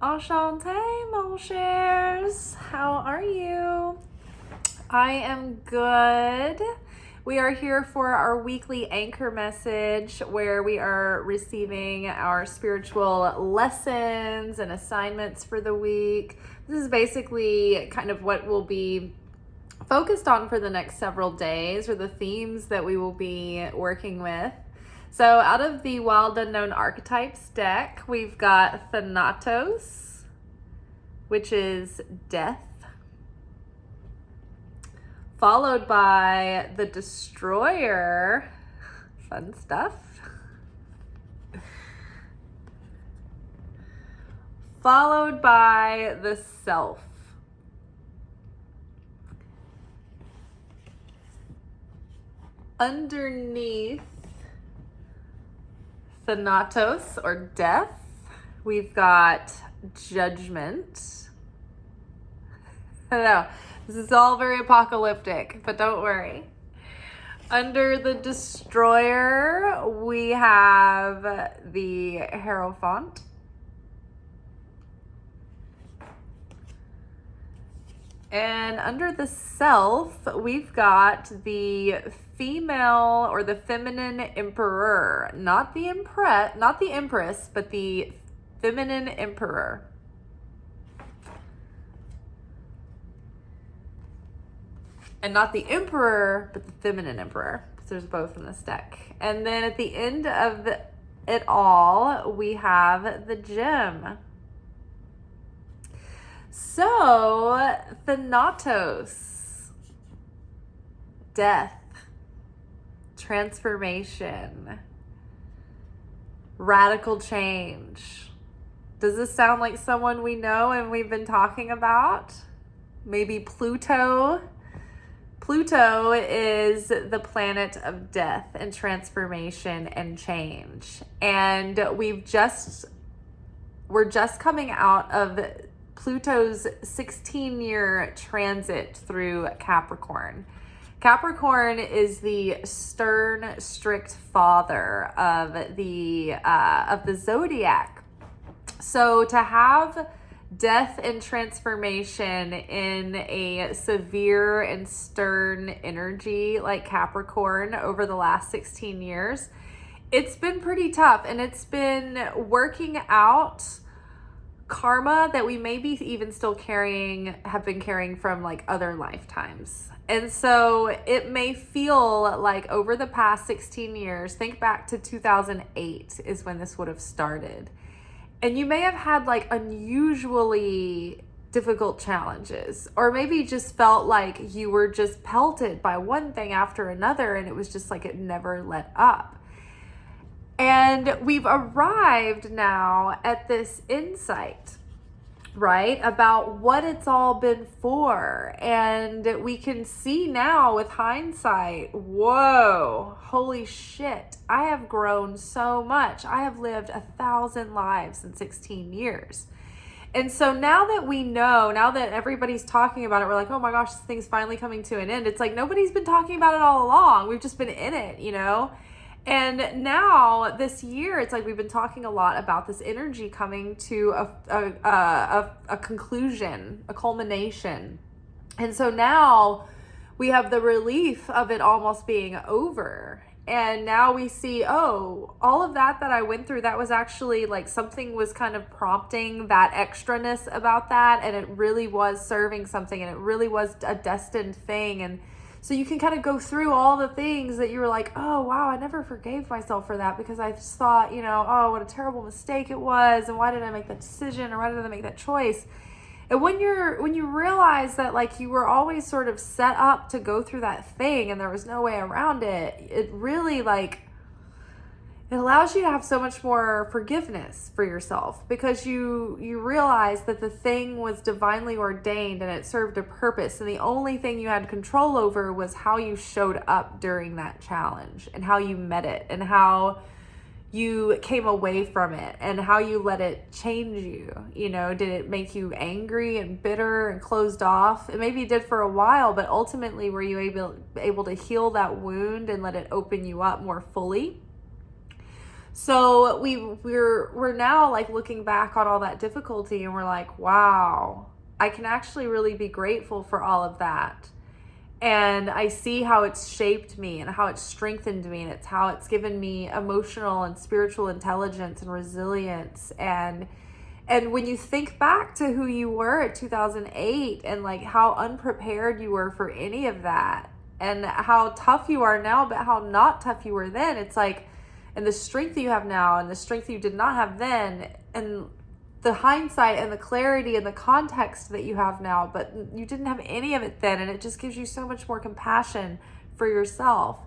Enchanté, mon chers. How are you? I am good. We are here for our weekly anchor message where we are receiving our spiritual lessons and assignments for the week. This is basically kind of what we'll be focused on for the next several days, or the themes that we will be working with. So out of the Wild Unknown Archetypes deck, we've got Thanatos, which is death, followed by the Destroyer, fun stuff, followed by the Self. Underneath Thanatos, or death, we've got Judgment. I know, this is all very apocalyptic, but don't worry. Under the Destroyer, we have the Hierophant. And under the Self, we've got the female, or the feminine emperor. Not the empress, but the feminine emperor. And not the emperor, but the feminine emperor. Because there's both in this deck. And then at the end of it all, we have the gem. So, Thanatos, death, transformation, radical change. Does this sound like someone we know and we've been talking about? Maybe Pluto? Pluto is the planet of death and transformation and change. And we're just coming out of Pluto's 16-year transit through Capricorn. Capricorn is the stern, strict father of the zodiac. So to have death and transformation in a severe and stern energy like Capricorn over the last 16 years, it's been pretty tough, and it's been working out karma that we maybe even still have been carrying from like other lifetimes. And so it may feel like over the past 16 years, think back to 2008 is when this would have started. And you may have had like unusually difficult challenges, or maybe just felt like you were just pelted by one thing after another, and it was just like it never let up. And we've arrived now at this insight, right, about what it's all been for. And we can see now with hindsight, whoa, holy shit, I have grown so much. I have lived 1,000 lives in 16 years. And so now that we know, now that everybody's talking about it, we're like, oh my gosh, this thing's finally coming to an end. It's like nobody's been talking about it all along. We've just been in it, you know? And now this year, it's like we've been talking a lot about this energy coming to a conclusion, a culmination. And so now we have the relief of it almost being over. And now we see, oh, all of that I went through, that was actually like something was kind of prompting that extraness about that. And it really was serving something, and it really was a destined thing. And so you can kind of go through all the things that you were like, oh, wow, I never forgave myself for that, because I just thought, you know, oh, what a terrible mistake it was. And why did I make that decision, or why did I make that choice? And when you realize that like you were always sort of set up to go through that thing and there was no way around it, it really like, it allows you to have so much more forgiveness for yourself, because you realize that the thing was divinely ordained and it served a purpose. And the only thing you had control over was how you showed up during that challenge, and how you met it, and how you came away from it, and how you let it change you. You know, did it make you angry and bitter and closed off? And maybe it did for a while, but ultimately were you able to heal that wound and let it open you up more fully? So we're now like looking back on all that difficulty, and we're like, wow, I can actually really be grateful for all of that. And I see how it's shaped me and how it's strengthened me, and it's how it's given me emotional and spiritual intelligence and resilience. And when you think back to who you were at 2008 and like how unprepared you were for any of that, and how tough you are now, but how not tough you were then, it's like, and the strength you have now and the strength you did not have then, and the hindsight and the clarity and the context that you have now, but you didn't have any of it then. And it just gives you so much more compassion for yourself.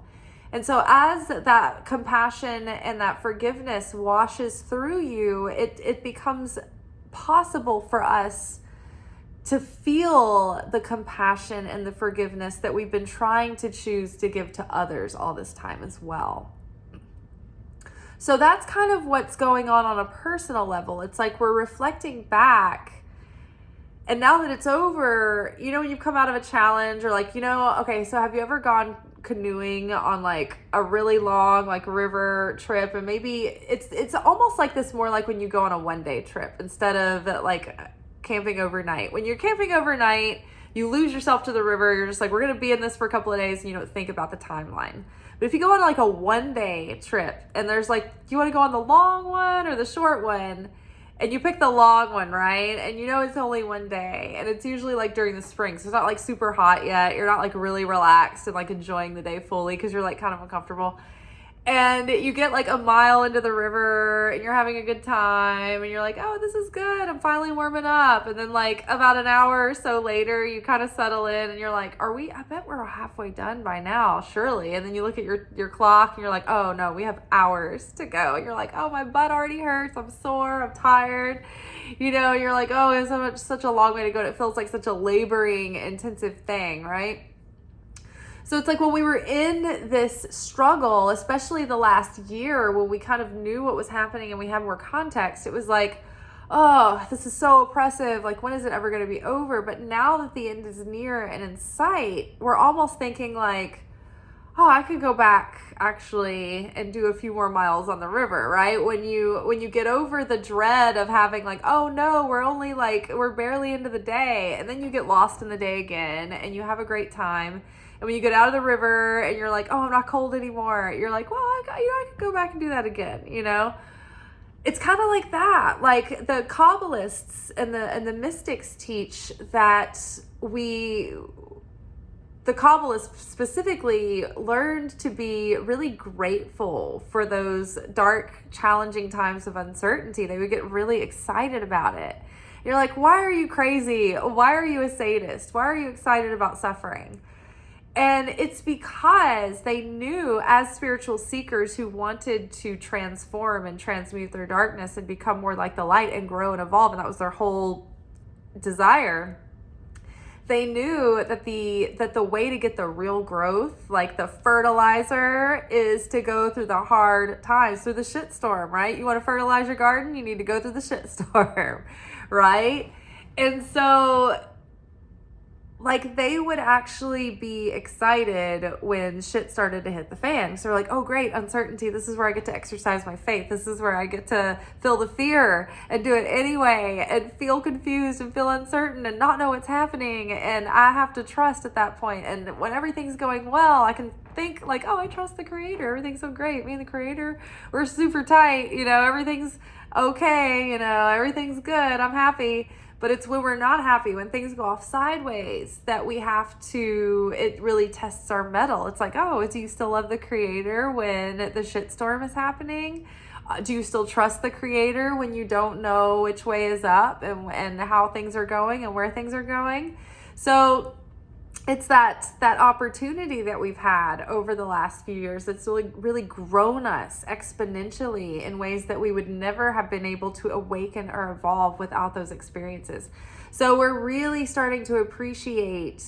And so as that compassion and that forgiveness washes through you, it becomes possible for us to feel the compassion and the forgiveness that we've been trying to choose to give to others all this time as well. So that's kind of what's going on a personal level. It's like we're reflecting back, and now that it's over, you know, when you've come out of a challenge, or like, you know, okay, so have you ever gone canoeing on like a really long like river trip? And maybe it's almost like this, more like when you go on a one-day trip instead of like camping overnight. When you're camping overnight, you lose yourself to the river. You're just like, we're going to be in this for a couple of days, and you don't think about the timeline. But if you go on like a one-day trip, and there's like, do you want to go on the long one or the short one? And you pick the long one, right? And you know it's only one day, and it's usually like during the spring, so it's not like super hot yet. You're not like really relaxed and like enjoying the day fully because you're like kind of uncomfortable. And you get like a mile into the river, and you're having a good time, and you're like, oh, this is good, I'm finally warming up. And then like about an hour or so later, you kind of settle in, and you're like, I bet we're halfway done by now, surely. And then you look at your clock, and you're like, oh no, we have hours to go. And you're like, oh, my butt already hurts, I'm sore, I'm tired. You know, you're like, oh, it's such a long way to go, and it feels like such a laboring, intensive thing, right? So it's like when we were in this struggle, especially the last year, when we kind of knew what was happening and we had more context, it was like, oh, this is so oppressive. Like, when is it ever going to be over? But now that the end is near and in sight, we're almost thinking like, oh, I could go back actually and do a few more miles on the river, right? When you get over the dread of having like, oh no, we're barely into the day, and then you get lost in the day again, and you have a great time. And when you get out of the river and you're like, oh, I'm not cold anymore, you're like, well, I could go back and do that again, you know? It's kind of like that. Like the Kabbalists and the mystics teach that the Kabbalists specifically learned to be really grateful for those dark, challenging times of uncertainty. They would get really excited about it. You're like, why are you crazy? Why are you a sadist? Why are you excited about suffering? And it's because they knew, as spiritual seekers who wanted to transform and transmute their darkness and become more like the light and grow and evolve, and that was their whole desire, they knew that the way to get the real growth, like the fertilizer, is to go through the hard times, through the shitstorm, right? You want to fertilize your garden, you need to go through the shitstorm, right? And so like they would actually be excited when shit started to hit the fan. So they're like, oh great, uncertainty. This is where I get to exercise my faith. This is where I get to feel the fear and do it anyway, and feel confused and feel uncertain and not know what's happening. And I have to trust at that point. And when everything's going well, I can think like, oh, I trust the creator. Everything's so great. Me and the creator, we're super tight. You know, everything's okay. You know, everything's good. I'm happy. But it's when we're not happy, when things go off sideways, that it really tests our mettle. It's like, oh, do you still love the creator when the shitstorm is happening? Do you still trust the creator when you don't know which way is up and how things are going and where things are going? So it's that opportunity that we've had over the last few years that's really grown us exponentially in ways that we would never have been able to awaken or evolve without those experiences. So we're really starting to appreciate,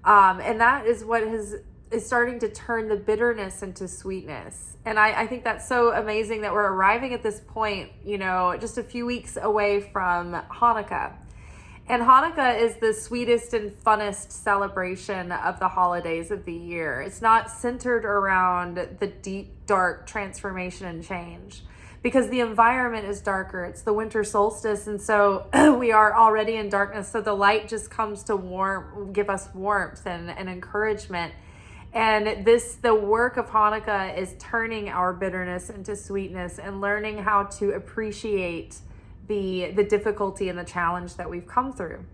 and that is what is starting to turn the bitterness into sweetness. And I think that's so amazing that we're arriving at this point, you know, just a few weeks away from Hanukkah. And Hanukkah is the sweetest and funnest celebration of the holidays of the year. It's not centered around the deep, dark transformation and change. because the environment is darker. It's the winter solstice, and so we are already in darkness. So the light just comes to give us warmth and encouragement. And the work of Hanukkah is turning our bitterness into sweetness and learning how to appreciate the difficulty and the challenge that we've come through.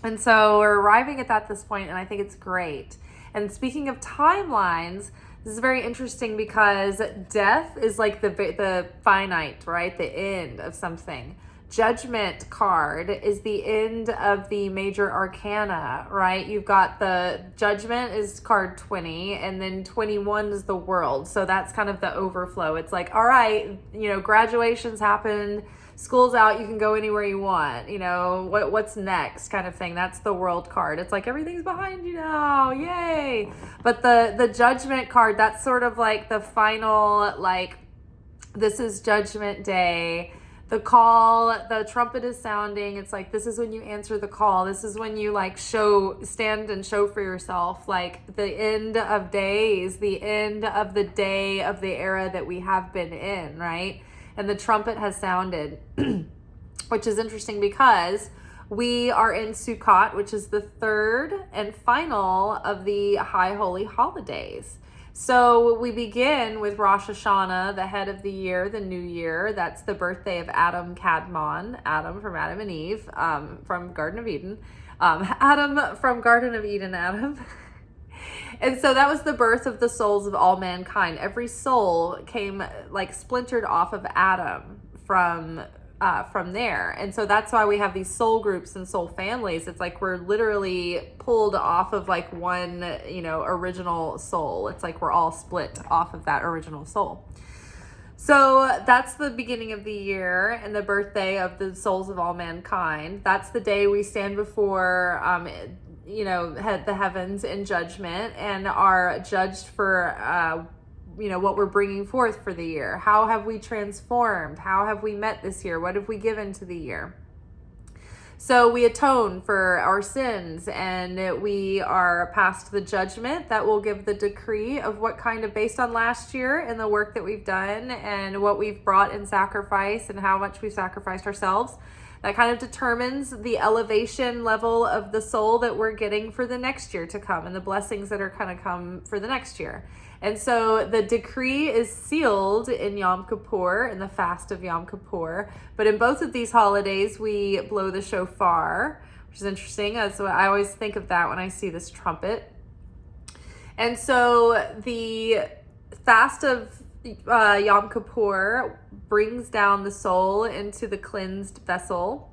And so we're arriving at this point, and I think it's great. And speaking of timelines, this is very interesting because death is like the finite, right? The end of something. Judgment card is the end of the major arcana, right? You've got the Judgment is card 20, and then 21 is the World. So that's kind of the overflow. It's like, all right, graduations happened, school's out, you can go anywhere you want. What's next kind of thing. That's the World card. It's like everything's behind you now, yay. But the Judgment card, that's sort of like the final, like, this is Judgment Day. The call, the trumpet is sounding. It's like, this is when you answer the call. This is when you stand and show for yourself, like the end of days, the end of the day of the era that we have been in, right? And the trumpet has sounded, which is interesting because we are in Sukkot, which is the third and final of the high holy holidays. So we begin with Rosh Hashanah, the head of the year, the new year. That's the birthday of Adam Kadmon, Adam from Adam and Eve, from Garden of Eden. Adam from Garden of Eden, Adam. And so that was the birth of the souls of all mankind. Every soul came splintered off of Adam from there. And so that's why we have these soul groups and soul families. It's like we're literally pulled off of one, original soul. It's like we're all split off of that original soul. So that's the beginning of the year and the birthday of the souls of all mankind. That's the day we stand before, the heavens in judgment and are judged for, what we're bringing forth for the year. How have we transformed? How have we met this year? What have we given to the year? So we atone for our sins, and we are past the judgment that will give the decree of what kind of, based on last year and the work that we've done and what we've brought in sacrifice and how much we've sacrificed ourselves. That kind of determines the elevation level of the soul that we're getting for the next year to come and the blessings that are going to come for the next year. And so the decree is sealed in Yom Kippur, in the fast of Yom Kippur. But in both of these holidays, we blow the shofar, which is interesting. So I always think of that when I see this trumpet. And so the fast of Yom Kippur brings down the soul into the cleansed vessel.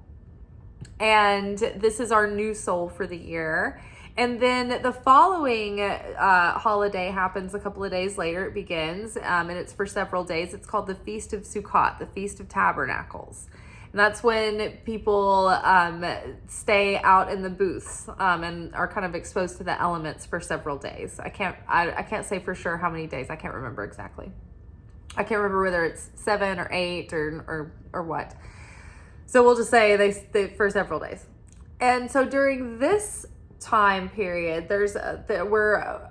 And this is our new soul for the year. And then the following holiday happens a couple of days later. It begins, and it's for several days. It's called the Feast of Sukkot, the Feast of Tabernacles. And that's when people stay out in the booths and are kind of exposed to the elements for several days. I can't say for sure how many days. I can't remember exactly. I can't remember whether it's 7 or 8 or what. So we'll just say they for several days. And so during this time period, we're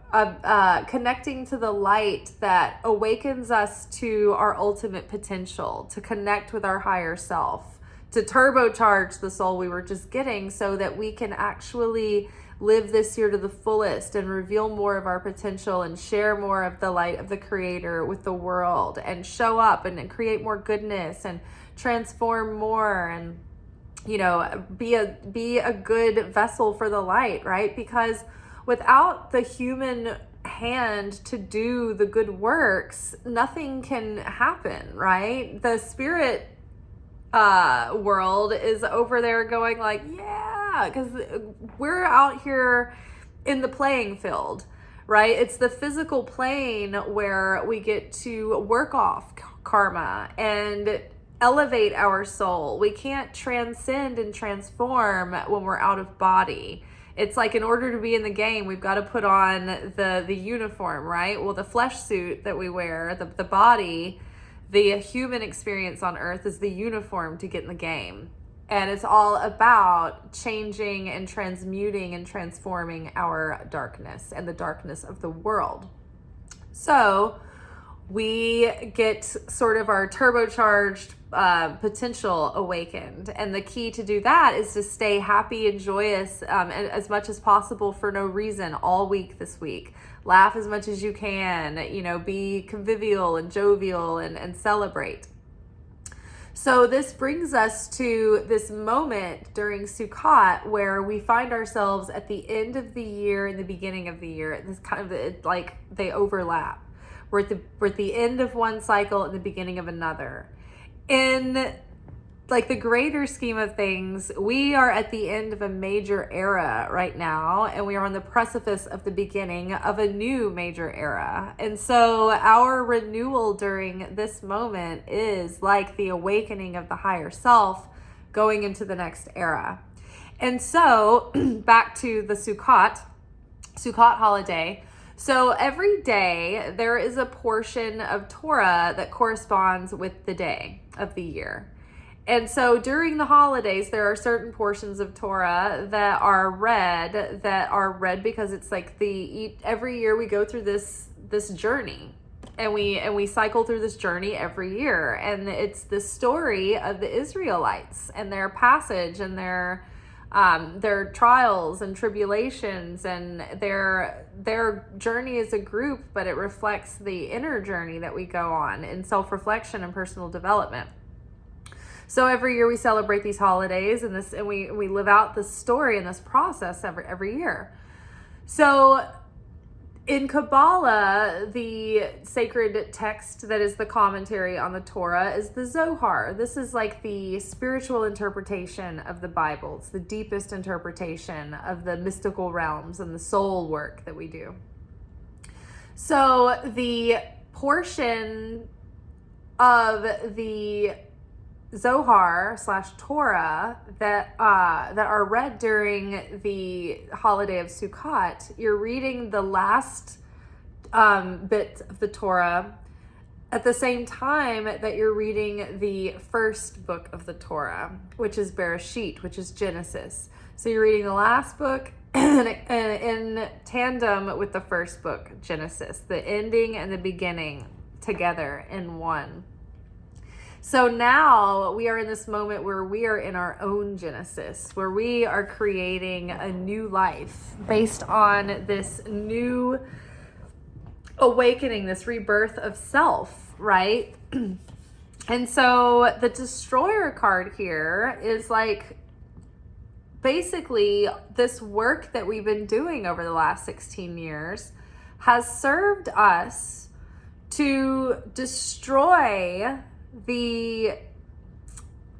connecting to the light that awakens us to our ultimate potential, to connect with our higher self, to turbocharge the soul we were just getting so that we can actually live this year to the fullest and reveal more of our potential and share more of the light of the Creator with the world and show up and create more goodness and transform more and be a good vessel for the light, right? Because without the human hand to do the good works, nothing can happen, right? The spirit world is over there going like, yeah, because we're out here in the playing field, right? It's the physical plane where we get to work off karma and elevate our soul. We can't transcend and transform when we're out of body. It's like in order to be in the game, we've got to put on the uniform, right? Well, the flesh suit that we wear, the body, the human experience on earth is the uniform to get in the game. And it's all about changing and transmuting and transforming our darkness and the darkness of the world. So we get sort of our turbocharged potential awakened. And the key to do that is to stay happy and joyous as much as possible for no reason all week this week. Laugh as much as you can, be convivial and jovial and celebrate. So this brings us to this moment during Sukkot where we find ourselves at the end of the year and the beginning of the year. This kind of like they overlap. We're at the end of one cycle and the beginning of another. In like the greater scheme of things, we are at the end of a major era right now, and we are on the precipice of the beginning of a new major era. And so our renewal during this moment is like the awakening of the higher self going into the next era. And so back to the Sukkot holiday. So every day there is a portion of Torah that corresponds with the day of the year. And so during the holidays, there are certain portions of Torah that are read because it's like every year we go through this journey, and we cycle through this journey every year, and it's the story of the Israelites and their passage and their trials and tribulations and their journey as a group, but it reflects the inner journey that we go on in self-reflection and personal development. So every year we celebrate these holidays and we live out this story and this process every year. So in Kabbalah, the sacred text that is the commentary on the Torah is the Zohar. This is like the spiritual interpretation of the Bible. It's the deepest interpretation of the mystical realms and the soul work that we do. So the portion of the Zohar / Torah that are read during the holiday of Sukkot, you're reading the last bit of the Torah at the same time that you're reading the first book of the Torah, which is Bereshit, which is Genesis. So you're reading the last book in tandem with the first book, Genesis, the ending and the beginning together in one. So now we are in this moment where we are in our own Genesis, where we are creating a new life based on this new awakening, this rebirth of self, right? And so the Destroyer card here is like basically this work that we've been doing over the last 16 years has served us to destroy the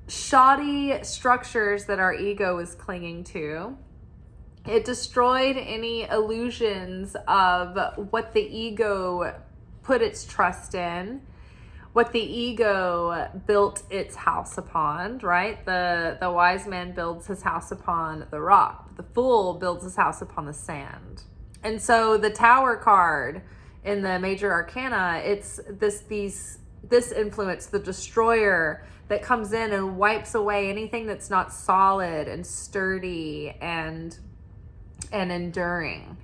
shoddy structures that our ego is clinging to. It destroyed any illusions of what the ego put its trust in, what the ego built its house upon, right? The wise man builds his house upon the rock. The fool builds his house upon the sand. And so the Tower card in the major arcana, it's this influence, the destroyer, that comes in and wipes away anything that's not solid and sturdy and enduring.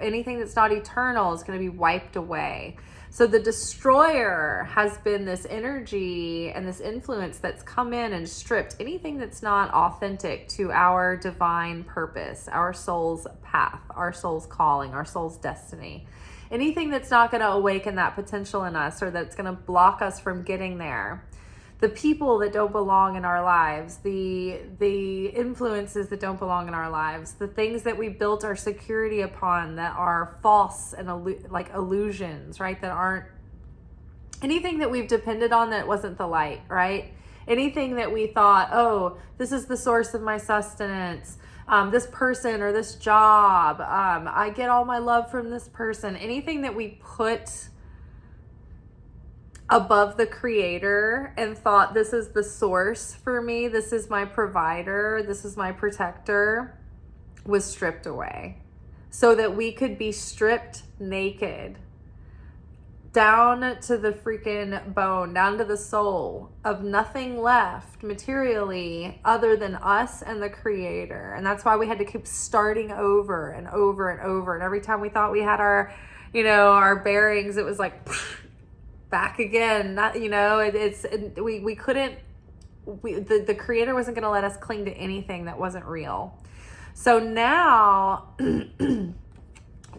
Anything that's not eternal is going to be wiped away. So the destroyer has been this energy and this influence that's come in and stripped anything that's not authentic to our divine purpose, our soul's path, our soul's calling, our soul's destiny. Anything that's not going to awaken that potential in us or that's going to block us from getting there. The people that don't belong in our lives, the influences that don't belong in our lives, the things that we built our security upon that are false and like illusions, right? That aren't anything that we've depended on that wasn't the light, right? Anything that we thought, oh, this is the source of my sustenance. This person or this job, I get all my love from this person. Anything that we put above the creator and thought this is the source for me, this is my provider, this is my protector, was stripped away so that we could be stripped naked down to the freaking bone, down to the soul, of nothing left materially other than us and the creator. And that's why we had to keep starting over and over and over. And every time we thought we had our bearings, it was like back again. Not, we couldn't, the creator wasn't going to let us cling to anything that wasn't real. So now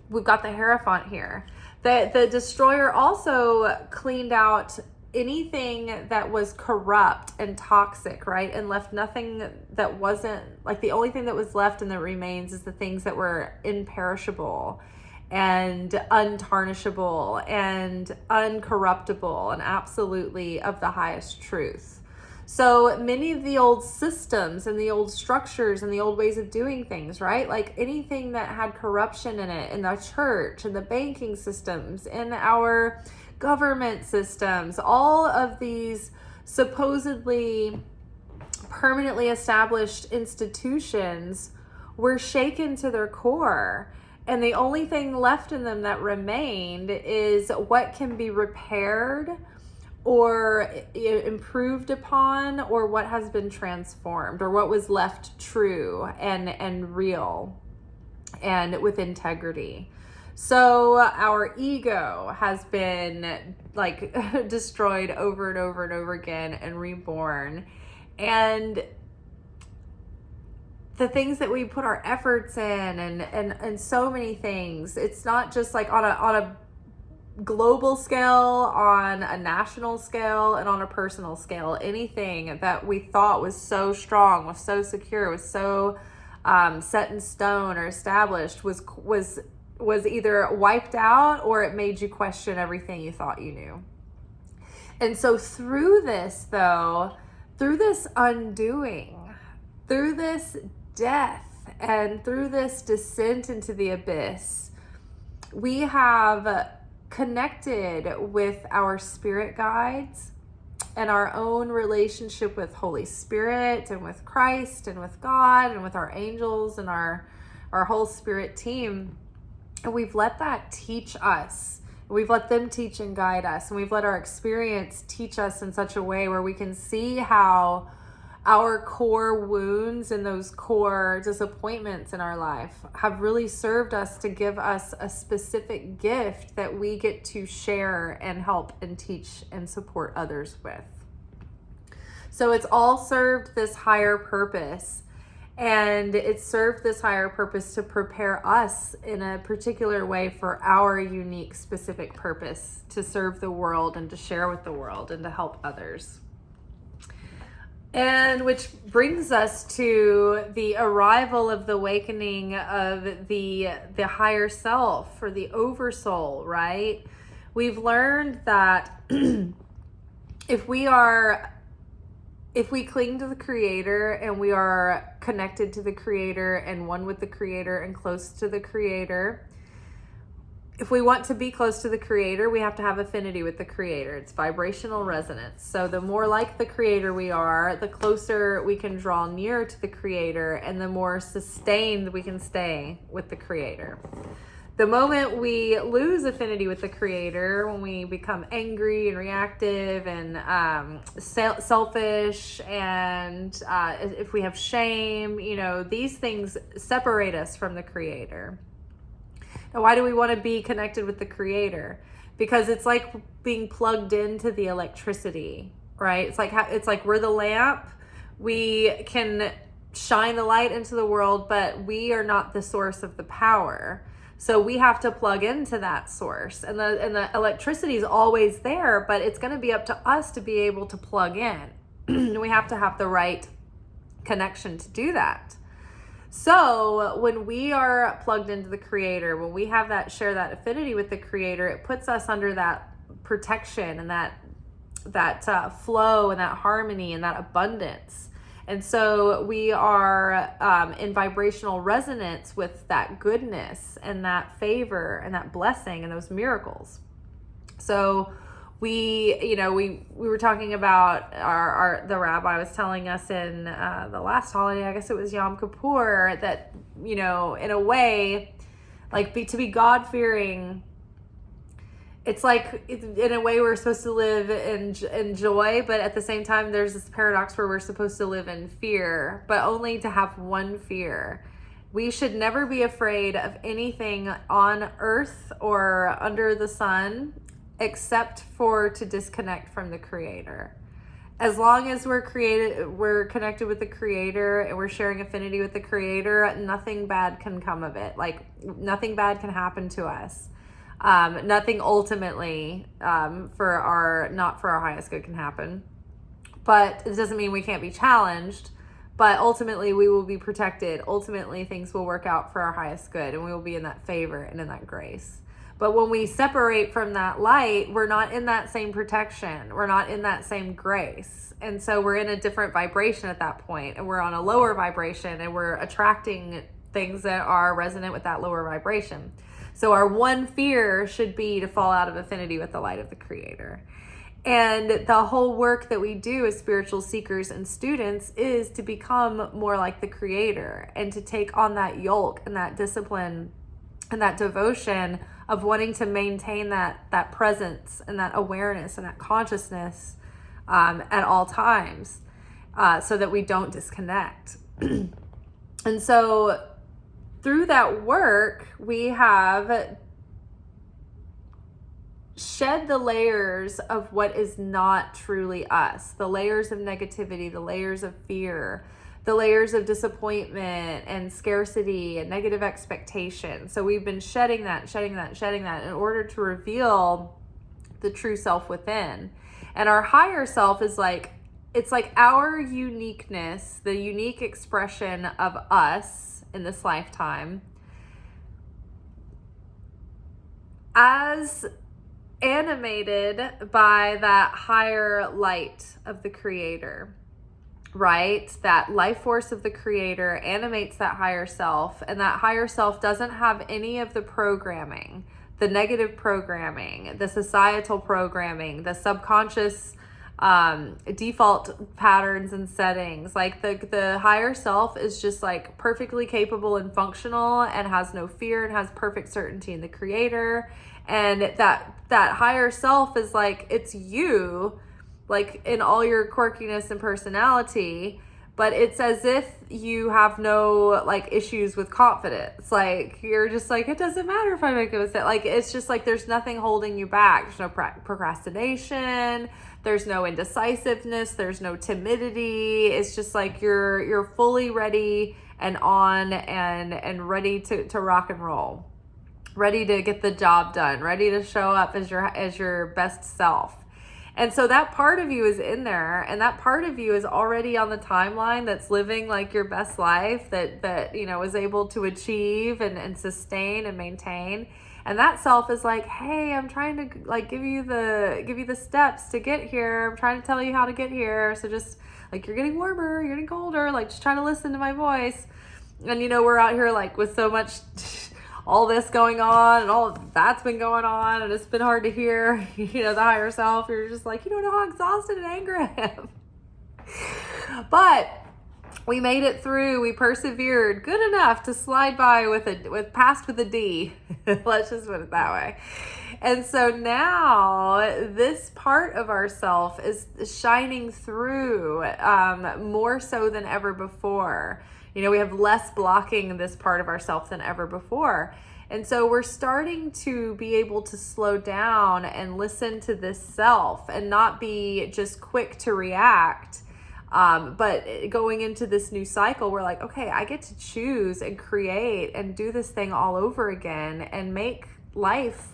we've got the Hierophant here. The destroyer also cleaned out anything that was corrupt and toxic, right? And left nothing that wasn't, like, the only thing that was left and that remains is the things that were imperishable and untarnishable and uncorruptible and absolutely of the highest truth. So many of the old systems and the old structures and the old ways of doing things, right? Like anything that had corruption in it, in the church, in the banking systems, in our government systems, all of these supposedly permanently established institutions were shaken to their core. And the only thing left in them that remained is what can be repaired or improved upon, or what has been transformed, or what was left true and real and with integrity. So our ego has been like destroyed over and over and over again and reborn. And the things that we put our efforts in and so many things, it's not just like on a global scale, on a national scale, and on a personal scale. Anything that we thought was so strong, was so secure, was so set in stone or established was either wiped out, or it made you question everything you thought you knew. And so through this undoing, through this death, and through this descent into the abyss, we have connected with our spirit guides and our own relationship with Holy Spirit and with Christ and with God and with our angels and our whole spirit team. And we've let that teach us. We've let them teach and guide us. And we've let our experience teach us in such a way where we can see how our core wounds and those core disappointments in our life have really served us to give us a specific gift that we get to share and help and teach and support others with. So it's all served this higher purpose. And it served this higher purpose to prepare us in a particular way for our unique, specific purpose to serve the world and to share with the world and to help others. And which brings us to the arrival of the awakening of the higher self, or the oversoul, right? We've learned that if we cling to the Creator and we are connected to the Creator and one with the Creator and close to the Creator, if we want to be close to the Creator, we have to have affinity with the Creator. It's vibrational resonance. So the more like the Creator we are, the closer we can draw near to the Creator, and the more sustained we can stay with the Creator. The moment we lose affinity with the Creator, when we become angry and reactive and selfish, and if we have shame, these things separate us from the Creator. Now, why do we want to be connected with the Creator? Because it's like being plugged into the electricity, right? It's like we're the lamp. We can shine the light into the world, but we are not the source of the power. So we have to plug into that source, and the electricity is always there, but it's going to be up to us to be able to plug in. We have to have the right connection to do that. So when we are plugged into the Creator, when we have share that affinity with the Creator, it puts us under that protection and that flow and that harmony and that abundance. And so we are in vibrational resonance with that goodness and that favor and that blessing and those miracles. So we were talking about the rabbi was telling us in the last holiday, I guess it was Yom Kippur, that, in a way, like to be God-fearing, it's like, in a way, we're supposed to live in joy, but at the same time, there's this paradox where we're supposed to live in fear, but only to have one fear. We should never be afraid of anything on earth or under the sun, except for to disconnect from the Creator. As long as we're connected with the Creator and we're sharing affinity with the Creator, nothing bad can come of it. Like, nothing bad can happen to us. Nothing ultimately not for our highest good can happen. But it doesn't mean we can't be challenged. But ultimately, we will be protected. Ultimately, things will work out for our highest good, and we will be in that favor and in that grace. But when we separate from that light, we're not in that same protection. We're not in that same grace. And so we're in a different vibration at that point, and we're on a lower vibration, and we're attracting things that are resonant with that lower vibration. So our one fear should be to fall out of affinity with the light of the Creator. And the whole work that we do as spiritual seekers and students is to become more like the Creator and to take on that yoke and that discipline and that devotion of wanting to maintain that presence and that awareness and that consciousness at all times, so that we don't disconnect. And so through that work, we have shed the layers of what is not truly us, the layers of negativity, the layers of fear, the layers of disappointment and scarcity and negative expectation. So we've been shedding that in order to reveal the true self within. And our higher self is it's like our uniqueness, the unique expression of us in this lifetime, as animated by that higher light of the Creator, right? That life force of the Creator animates that higher self, and that higher self doesn't have any of the programming, the negative programming, the societal programming, the subconscious default patterns and settings. Like the higher self is just like perfectly capable and functional and has no fear and has perfect certainty in the Creator. And that higher self is like, it's you, like in all your quirkiness and personality, but it's as if you have no like issues with confidence. Like you're just like, it doesn't matter if I make a mistake. Like, it's just like, there's nothing holding you back. There's no procrastination. There's no indecisiveness. There's no timidity. It's just like, you're fully ready and on and ready to rock and roll. Ready to get the job done, ready to show up as your best self. And so that part of you is in there, and that part of you is already on the timeline that's living like your best life, that is able to achieve and sustain and maintain. And that self is like, hey, I'm trying to like give you the steps to get here. I'm trying to tell you how to get here. So just like, you're getting warmer, you're getting colder, like just try to listen to my voice. And we're out here like with so much all this going on and all that's been going on, and it's been hard to hear, the higher self. You're just like, you don't know how exhausted and angry I am. But we made it through. We persevered good enough to slide by passed with a D. Let's just put it that way. And so now this part of ourself is shining through more so than ever before. We have less blocking this part of ourself than ever before. And so we're starting to be able to slow down and listen to this self and not be just quick to react. But going into this new cycle, we're like, okay, I get to choose and create and do this thing all over again and make life,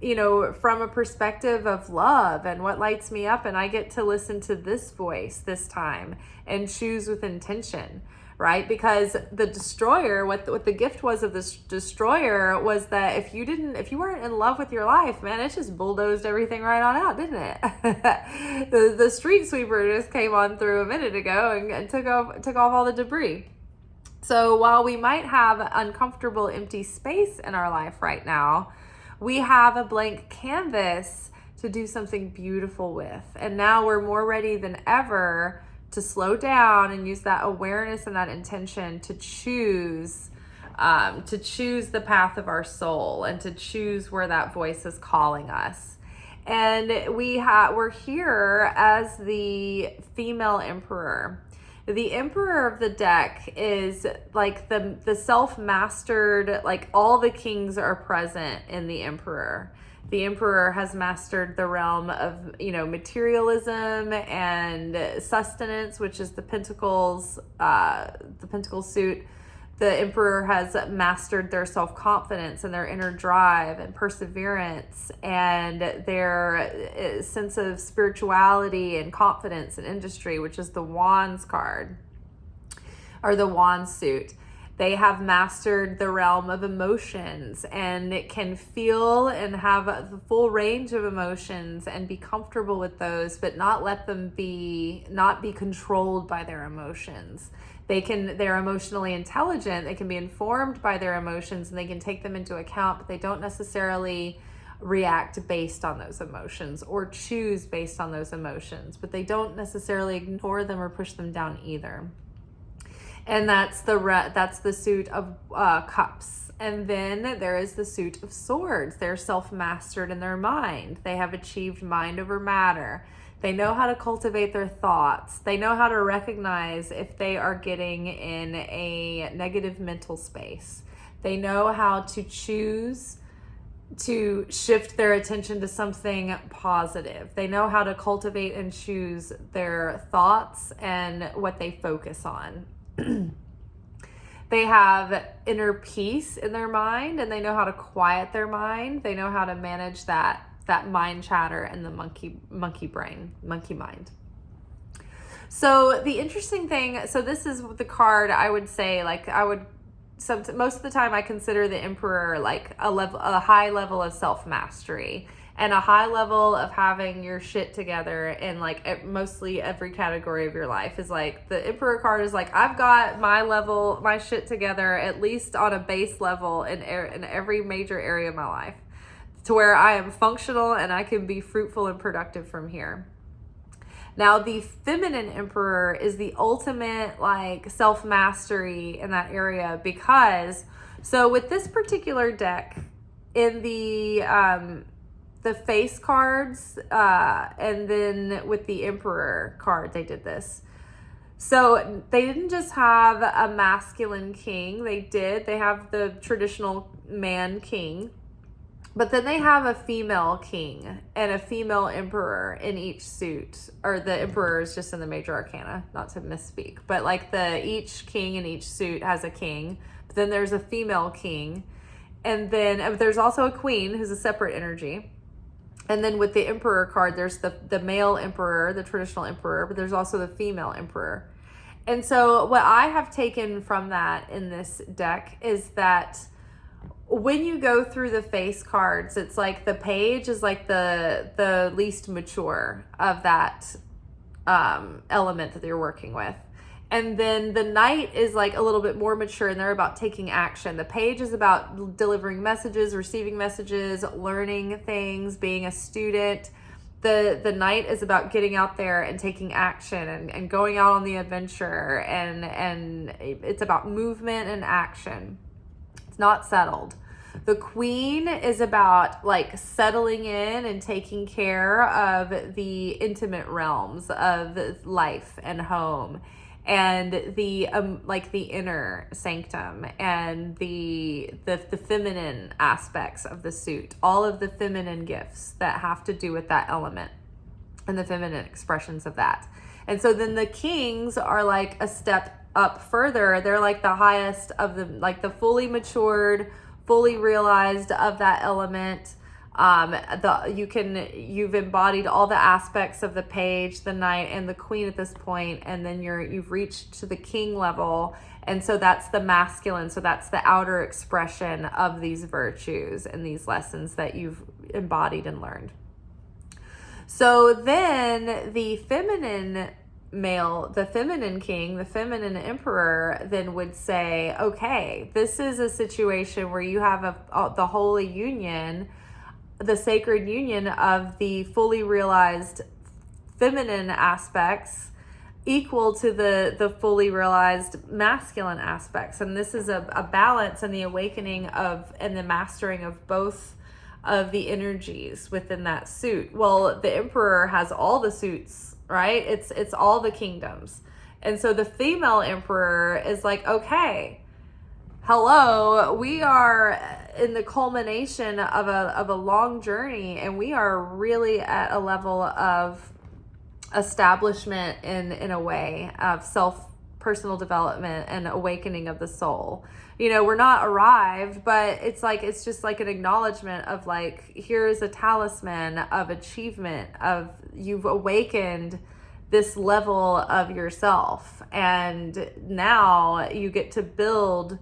from a perspective of love and what lights me up. And I get to listen to this voice this time and choose with intention. Right? Because the destroyer, what the gift was of this destroyer was that if you weren't in love with your life, man, it just bulldozed everything right on out, didn't it? the street sweeper just came on through a minute ago and took off all the debris. So while we might have uncomfortable empty space in our life right now, we have a blank canvas to do something beautiful with. And now we're more ready than ever to slow down and use that awareness and that intention to choose the path of our soul and to choose where that voice is calling us. And we're here as the female emperor. The emperor of the deck is like the self-mastered, like all the kings are present in the emperor. The emperor has mastered the realm of, materialism and sustenance, which is the pentacles, the pentacle suit. The emperor has mastered their self-confidence and their inner drive and perseverance and their sense of spirituality and confidence and industry, which is the wands card, or the wand suit. They have mastered the realm of emotions and it can feel and have the full range of emotions and be comfortable with those, but not be controlled by their emotions. They're emotionally intelligent. They can be informed by their emotions and they can take them into account, but they don't necessarily react based on those emotions or choose based on those emotions, but they don't necessarily ignore them or push them down either. And that's the suit of cups. And then there is the suit of swords. They're self-mastered in their mind. They have achieved mind over matter. They know how to cultivate their thoughts. They know how to recognize if they are getting in a negative mental space. They know how to choose to shift their attention to something positive. They know how to cultivate and choose their thoughts and what they focus on. They have inner peace in their mind and they know how to quiet their mind. They know how to manage that mind chatter and the monkey mind. So the interesting thing, so this is the card I would say, most of the time I consider the emperor like a high level of self-mastery and a high level of having your shit together in like mostly every category of your life. Is like the emperor card is like, I've got my shit together at least on a base level in every major area of my life, to where I am functional and I can be fruitful and productive from here. Now, the feminine emperor is the ultimate like self-mastery in that area, because so with this particular deck in the face cards and then with the emperor card, they did this. So they didn't just have a masculine king. They have the traditional man king. But then they have a female king and a female emperor in each suit, or the emperor is just in the major arcana, not to misspeak, but like each king in each suit has a king, but then there's a female king, and then there's also a queen who's a separate energy. And then with the emperor card, there's the male emperor, the traditional emperor, but there's also the female emperor. And so what I have taken from that in this deck is that when you go through the face cards, it's like the page is like the least mature of that element that you're working with. And then the knight is like a little bit more mature and they're about taking action. The page is about delivering messages, receiving messages, learning things, being a student. The knight is about getting out there and taking action and going out on the adventure, and it's about movement and action. It's not settled. The queen is about like settling in and taking care of the intimate realms of life and home, and the like the inner sanctum and the feminine aspects of the suit, all of the feminine gifts that have to do with that element and the feminine expressions of that. And so then the kings are like a step up further. They're like the highest of the, like the fully matured, fully realized of that element. You've embodied all the aspects of the page, the knight, and the queen at this point, and then you've reached to the king level, and so that's the masculine. So that's the outer expression of these virtues and these lessons that you've embodied and learned. So then the feminine male, the feminine king, the feminine emperor then would say, okay, this is a situation where you have the holy union, the sacred union of the fully realized feminine aspects equal to the fully realized masculine aspects. And this is a balance and the awakening of and the mastering of both of the energies within that suit. Well, the emperor has all the suits, right? It's all the kingdoms. And so the female emperor is like, okay, Hello, we are in the culmination of a long journey, and we are really at a level of establishment in a way of personal development and awakening of the soul. We're not arrived, but it's just like an acknowledgement of like, here's a talisman of achievement, of you've awakened this level of yourself, and now you get to build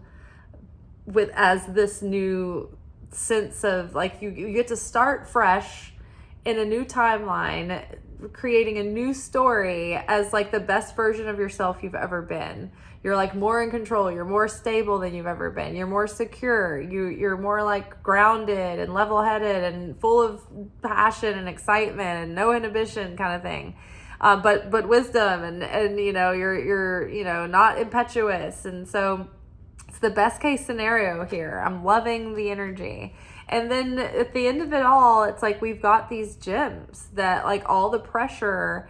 with as this new sense of like, you get to start fresh in a new timeline, creating a new story as like the best version of yourself you've ever been. You're like more in control, you're more stable than you've ever been, you're more secure, you're more like grounded and level-headed and full of passion and excitement and no inhibition kind of thing. But wisdom and you're not impetuous. And so it's the best case scenario here. I'm loving the energy. And then at the end of it all, it's like we've got these gems that like all the pressure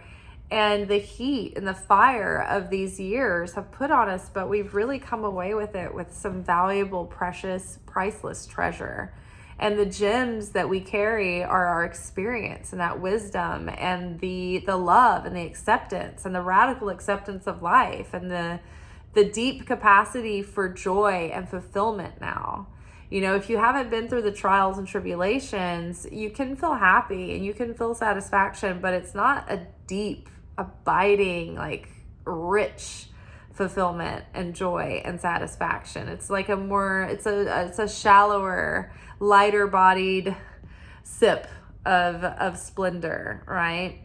and the heat and the fire of these years have put on us, but we've really come away with it with some valuable, precious, priceless treasure. And the gems that we carry are our experience and that wisdom and the love and the acceptance and the radical acceptance of life and the deep capacity for joy and fulfillment now. If you haven't been through the trials and tribulations, you can feel happy and you can feel satisfaction, but it's not a deep, abiding, like rich fulfillment and joy and satisfaction. It's like it's a shallower, lighter bodied sip of splendor, right?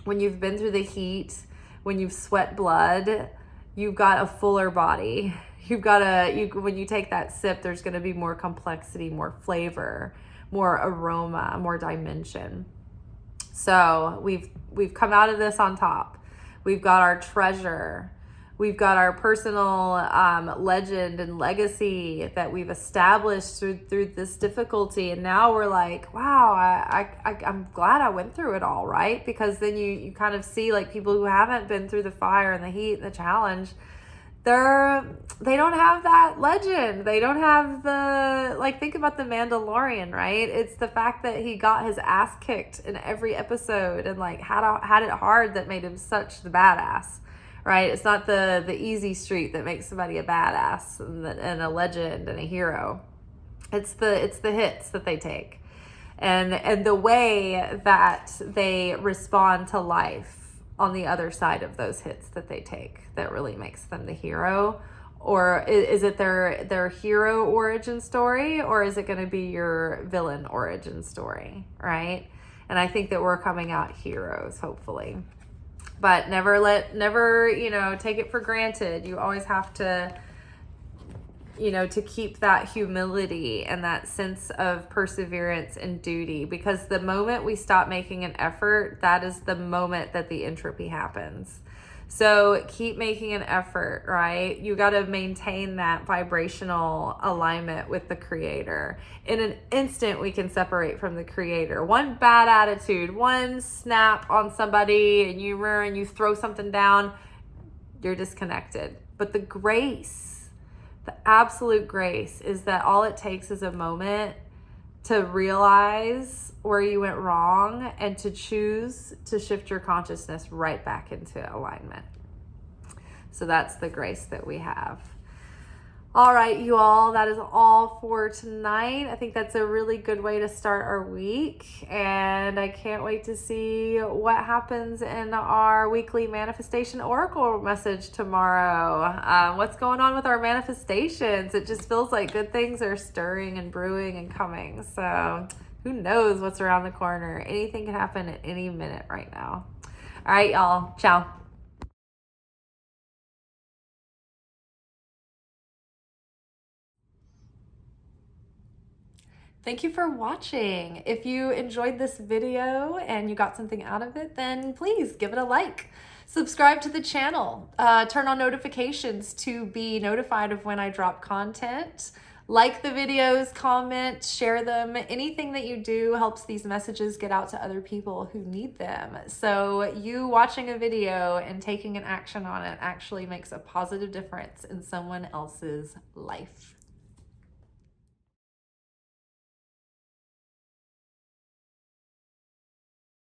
When you've been through the heat, when you've sweat blood, you've got a fuller body. When you take that sip, there's going to be more complexity, more flavor, more aroma, more dimension. So we've come out of this on top. We've got our treasure. We've got our personal legend and legacy that we've established through this difficulty. And now we're like, wow, I'm glad I went through it all, right? Because then you kind of see like people who haven't been through the fire and the heat and the challenge, they don't have that legend. They don't have think about the Mandalorian, right? It's the fact that he got his ass kicked in every episode and like had it hard that made him such the badass, right? It's not the easy street that makes somebody a badass and a legend and a hero. It's the hits that they take and the way that they respond to life on the other side of those hits that they take that really makes them the hero. Or is it their hero origin story, or is it going to be your villain origin story, right? And I think that we're coming out heroes, hopefully. But never take it for granted. You always have to keep that humility and that sense of perseverance and duty, because the moment we stop making an effort, that is the moment that the entropy happens. So keep making an effort, right? You got to maintain that vibrational alignment with the creator. In an instant, we can separate from the creator. One bad attitude, one snap on somebody, and you throw something down, you're disconnected. But the grace, the absolute grace, is that all it takes is a moment to realize where you went wrong and to choose to shift your consciousness right back into alignment. So that's the grace that we have. All right, you all, that is all for tonight. I think that's a really good way to start our week. And I can't wait to see what happens in our weekly manifestation oracle message tomorrow. What's going on with our manifestations? It just feels like good things are stirring and brewing and coming. So who knows what's around the corner? Anything can happen at any minute right now. All right, y'all. Ciao. Thank you for watching. If you enjoyed this video and you got something out of it, then please give it a like. Subscribe to the channel. Turn on notifications to be notified of when I drop content. Like the videos, comment, share them. Anything that you do helps these messages get out to other people who need them. So you watching a video and taking an action on it actually makes a positive difference in someone else's life.